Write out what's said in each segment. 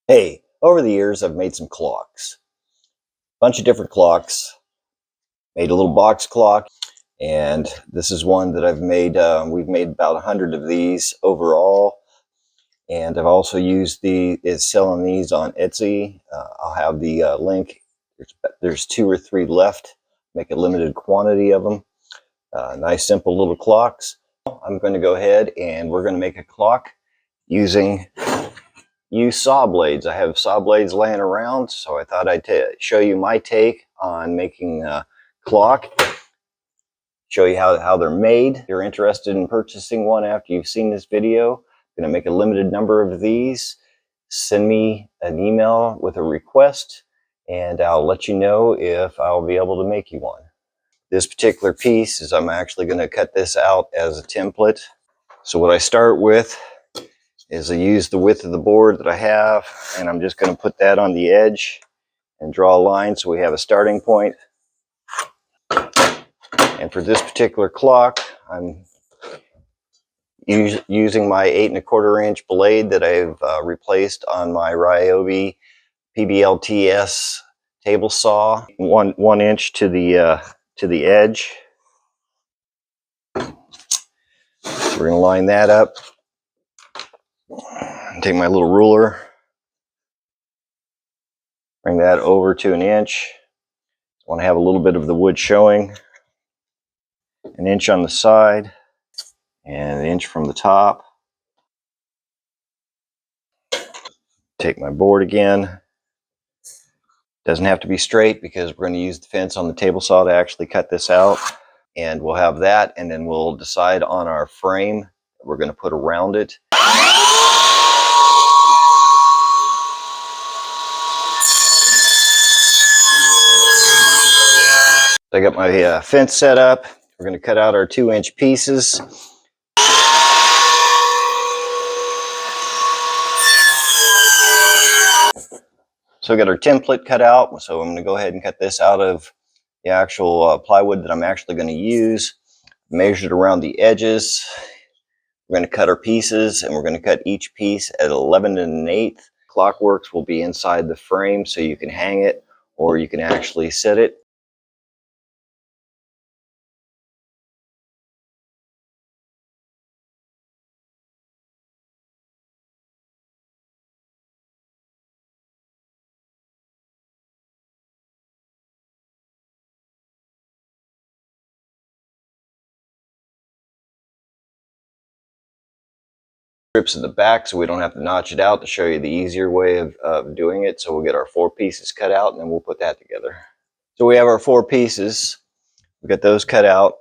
Hey, over the years I've made some clocks. Bunch of different clocks. Made a little box clock, and this is one that I've made. We've made about 100 of these overall, and I've also used selling these on Etsy. I'll have the link. There's 2 or 3 left. Make a limited quantity of them. Nice simple little clocks. I'm going to go ahead and we're going to make a clock using saw blades. I have saw blades laying around, so I thought I'd show you my take on making a clock, show you how they're made. If you're interested in purchasing one after you've seen this video, I'm going to make a limited number of these. Send me an email with a request, and I'll let you know if I'll be able to make you one. This particular piece is, I'm actually going to cut this out as a template. So what I start with is I use the width of the board that I have, and I'm just going to put that on the edge and draw a line so we have a starting point. And for this particular clock, I'm using my 8 1/4 inch blade that I've replaced on my Ryobi PBLTS table saw, 1 inch to the edge. So we're going to line that up. Take my little ruler, bring that over to 1 inch. I want to have a little bit of the wood showing. 1 inch on the side and 1 inch from the top. Take my board again. Doesn't have to be straight because we're going to use the fence on the table saw to actually cut this out. And we'll have that, and then we'll decide on our frame that we're going to put around it. I got my fence set up. We're going to cut out our 2 inch pieces. So we got our template cut out. So I'm going to go ahead and cut this out of the actual plywood that I'm actually going to use. Measured around the edges. We're going to cut our pieces, and we're going to cut each piece at 11 1/8. Clockworks will be inside the frame, so you can hang it or you can actually set it. Strips at the back so we don't have to notch it out, to show you the easier way of doing it. So we'll get our 4 pieces cut out, and then we'll put that together. So we have our 4 pieces. We got those cut out.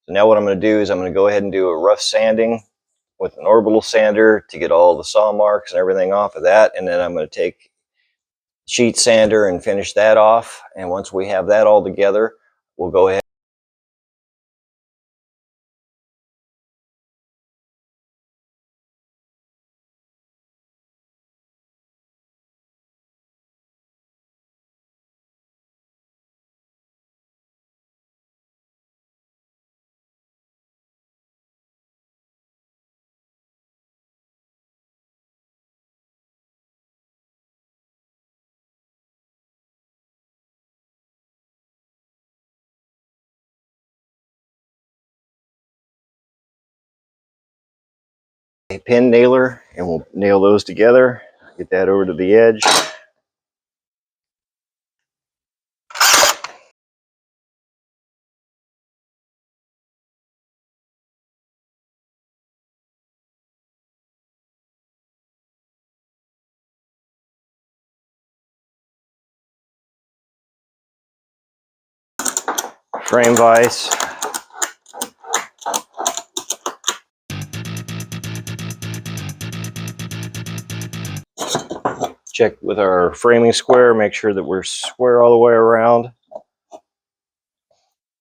So now what I'm going to do is I'm going to go ahead and do a rough sanding with an orbital sander to get all the saw marks and everything off of that. And then I'm going to take sheet sander and finish that off. And once we have that all together, we'll go ahead. A pin nailer, and we'll nail those together. Get that over to the edge. Frame vise. Check with our framing square, make sure that we're square all the way around.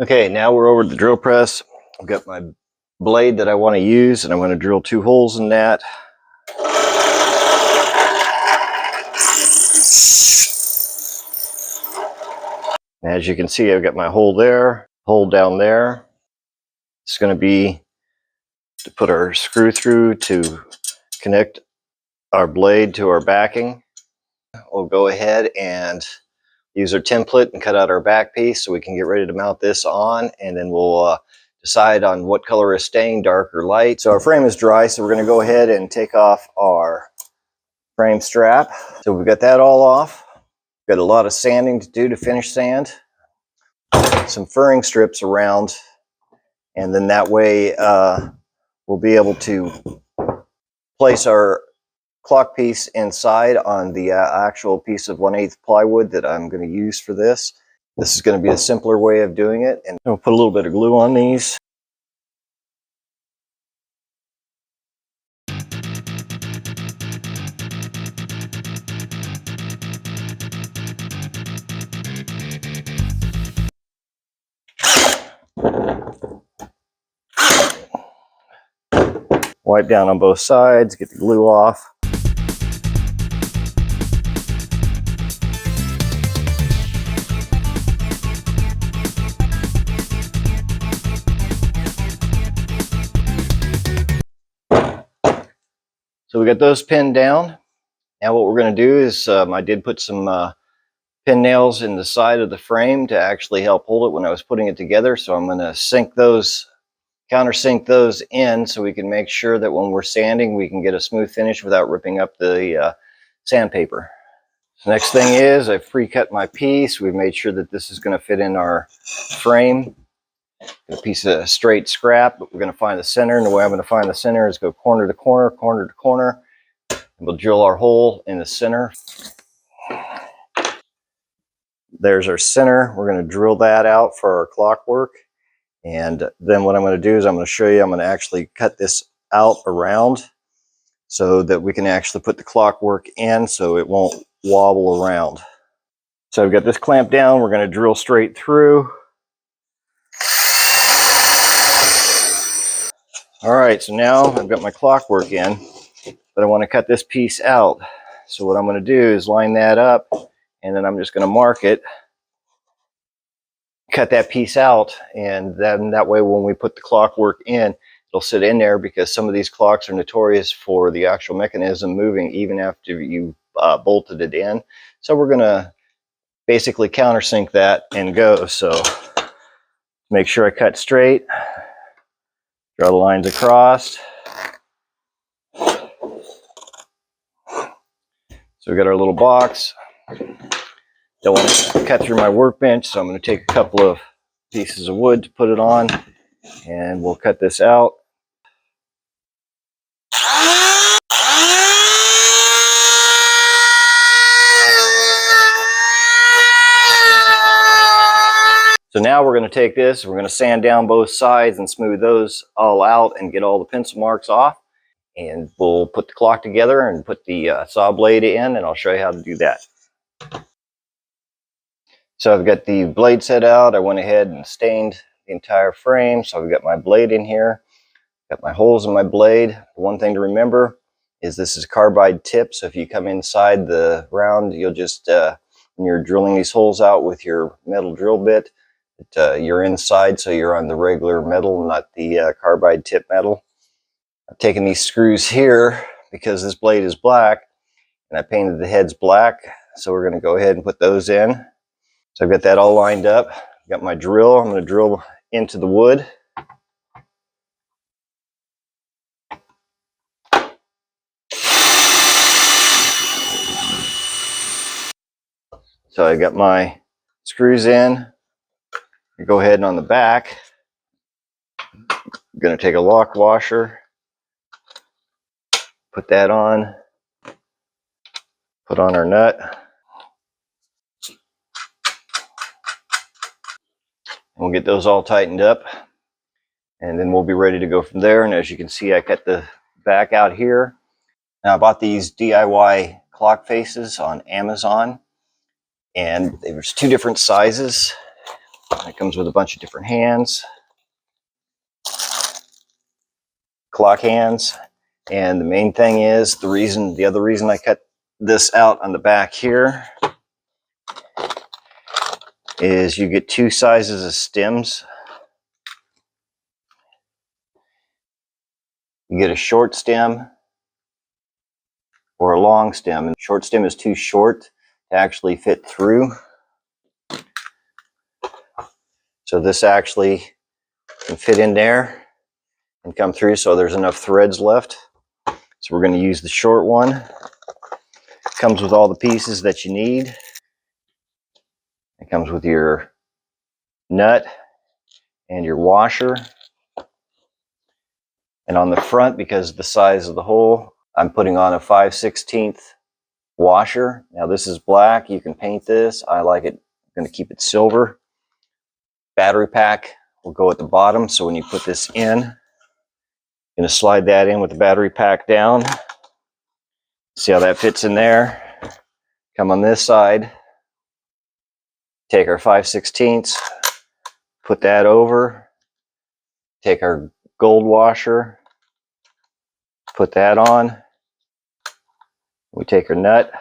Okay, now we're over to the drill press. I've got my blade that I want to use, and I'm going to drill 2 holes in that. And as you can see, I've got my hole there, hole down there. It's going to be to put our screw through to connect our blade to our backing. we'll go ahead and use our template and cut out our back piece so we can get ready to mount this on, and then we'll decide on what color is staying, dark or light. So our frame is dry, so we're going to go ahead and take off our frame strap. So we've got that all off. Got a lot of sanding to do to finish sand. Some furring strips around, and then that way we'll be able to place our clock piece inside on the actual piece of 1/8 plywood that I'm going to use for this. This is going to be a simpler way of doing it, and I'll put a little bit of glue on these. Wipe down on both sides, get the glue off. So we got those pinned down. Now what we're going to do is I did put some pin nails in the side of the frame to actually help hold it when I was putting it together. So I'm going to countersink those in so we can make sure that when we're sanding we can get a smooth finish without ripping up the sandpaper. The next thing is I've pre-cut my piece. We've made sure that this is going to fit in our frame. A piece of straight scrap, but we're going to find the center, and the way I'm going to find the center is go corner to corner, corner to corner, and we'll drill our hole in the center. There's our center. We're going to drill that out for our clockwork. And then what I'm going to do is I'm going to show you, I'm going to actually cut this out around so that we can actually put the clockwork in so it won't wobble around. So I've got this clamped down. We're going to drill straight through. All right, so now I've got my clockwork in, but I want to cut this piece out. So what I'm going to do is line that up, and then I'm just going to mark it, cut that piece out, and then that way when we put the clockwork in, it'll sit in there, because some of these clocks are notorious for the actual mechanism moving even after you bolted it in. So we're going to basically countersink that and go. So make sure I cut straight, draw the lines across. So we got our little box. Don't want to cut through my workbench, so I'm going to take a couple of pieces of wood to put it on, and we'll cut this out. So now we're going to take this, we're going to sand down both sides and smooth those all out and get all the pencil marks off. And we'll put the clock together and put the saw blade in, and I'll show you how to do that. So I've got the blade set out. I went ahead and stained the entire frame. So I've got my blade in here, got my holes in my blade. One thing to remember is this is carbide tip. So if you come inside the round, you'll just, when you're drilling these holes out with your metal drill bit, you're inside, so you're on the regular metal, not the carbide tip metal. I've taken these screws here because this blade is black, and I painted the heads black. So we're going to go ahead and put those in. So I've got that all lined up. I've got my drill. I'm going to drill into the wood. So I got my screws in. Go ahead and on the back, I'm going to take a lock washer, put that on, put on our nut. We'll get those all tightened up, and then we'll be ready to go from there. And as you can see, I cut the back out here. Now I bought these DIY clock faces on Amazon, and there's two different sizes. It comes with a bunch of different hands, clock hands. And the main thing is, the other reason I cut this out on the back here is you get two sizes of stems. You get a short stem or a long stem, and short stem is too short, to actually fit through. So this actually can fit in there and come through, so there's enough threads left. So we're going to use the short one. It comes with all the pieces that you need. It comes with your nut and your washer. And on the front, because of the size of the hole, I'm putting on a 5/16 washer. Now this is black. You can paint this. I like it. I'm going to keep it silver. Battery pack will go at the bottom. So when you put this in, you're going to slide that in with the battery pack down. See how that fits in there? Come on this side. Take our 5/16, put that over. Take our gold washer, put that on. We take our nut.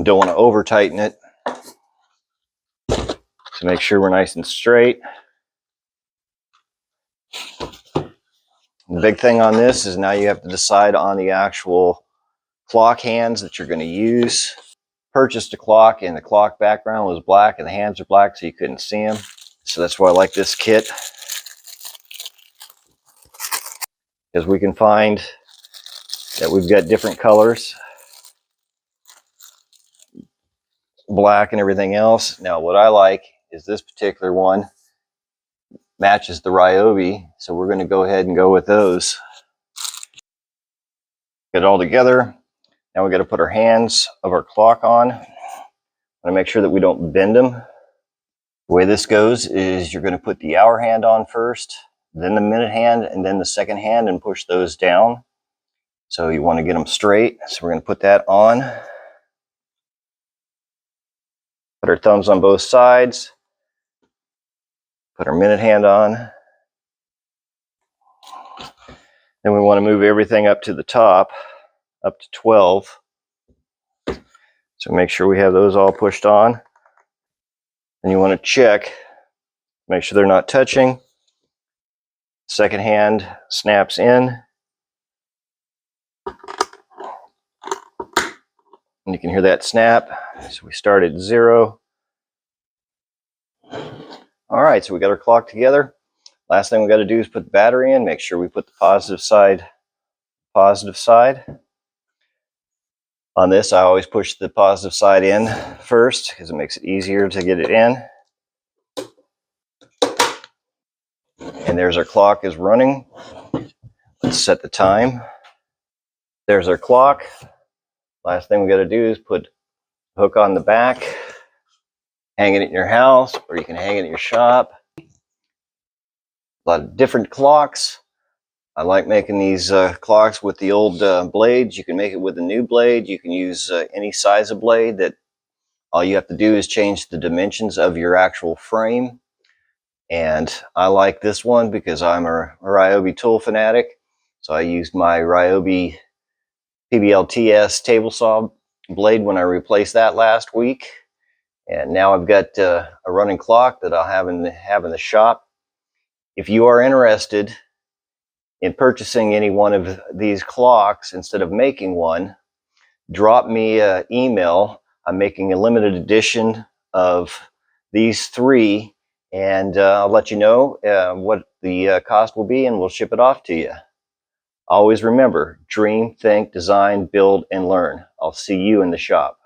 Don't want to over tighten it. So make sure we're nice and straight. The big thing on this is now you have to decide on the actual clock hands that you're going to use. Purchased a clock and the clock background was black and the hands are black, so you couldn't see them. So that's why I like this kit, because we can find that we've got different colors, black and everything else. Now what I like is this particular one matches the Ryobi, so we're going to go ahead and go with those. Get it all together. Now we got to put our hands of our clock on. Want to make sure that we don't bend them. The way this goes is you're going to put the hour hand on first, then the minute hand, and then the second hand, and push those down. So you want to get them straight. So we're going to put that on. Put our thumbs on both sides. Put our minute hand on. Then we want to move everything up to the top, up to 12. So make sure we have those all pushed on. And you want to check, make sure they're not touching. Second hand snaps in. And you can hear that snap. So we start at 0. All right, so we got our clock together. Last thing we got to do is put the battery in. Make sure we put the positive side. On this, I always push the positive side in first because it makes it easier to get it in. And there's our clock is running. Let's set the time. There's our clock. Last thing we got to do is put a hook on the back, hang it in your house, or you can hang it in your shop. A lot of different clocks. I like making these clocks with the old blades. You can make it with a new blade. You can use any size of blade. That all you have to do is change the dimensions of your actual frame. And I like this one because I'm a Ryobi tool fanatic. So I used my Ryobi PBLTS table saw blade when I replaced that last week. And now I've got a running clock that I'll have in the shop. If you are interested in purchasing any one of these clocks instead of making one, drop me an email. I'm making a limited edition of these 3, and I'll let you know what the cost will be, and we'll ship it off to you. Always remember, dream, think, design, build, and learn. I'll see you in the shop.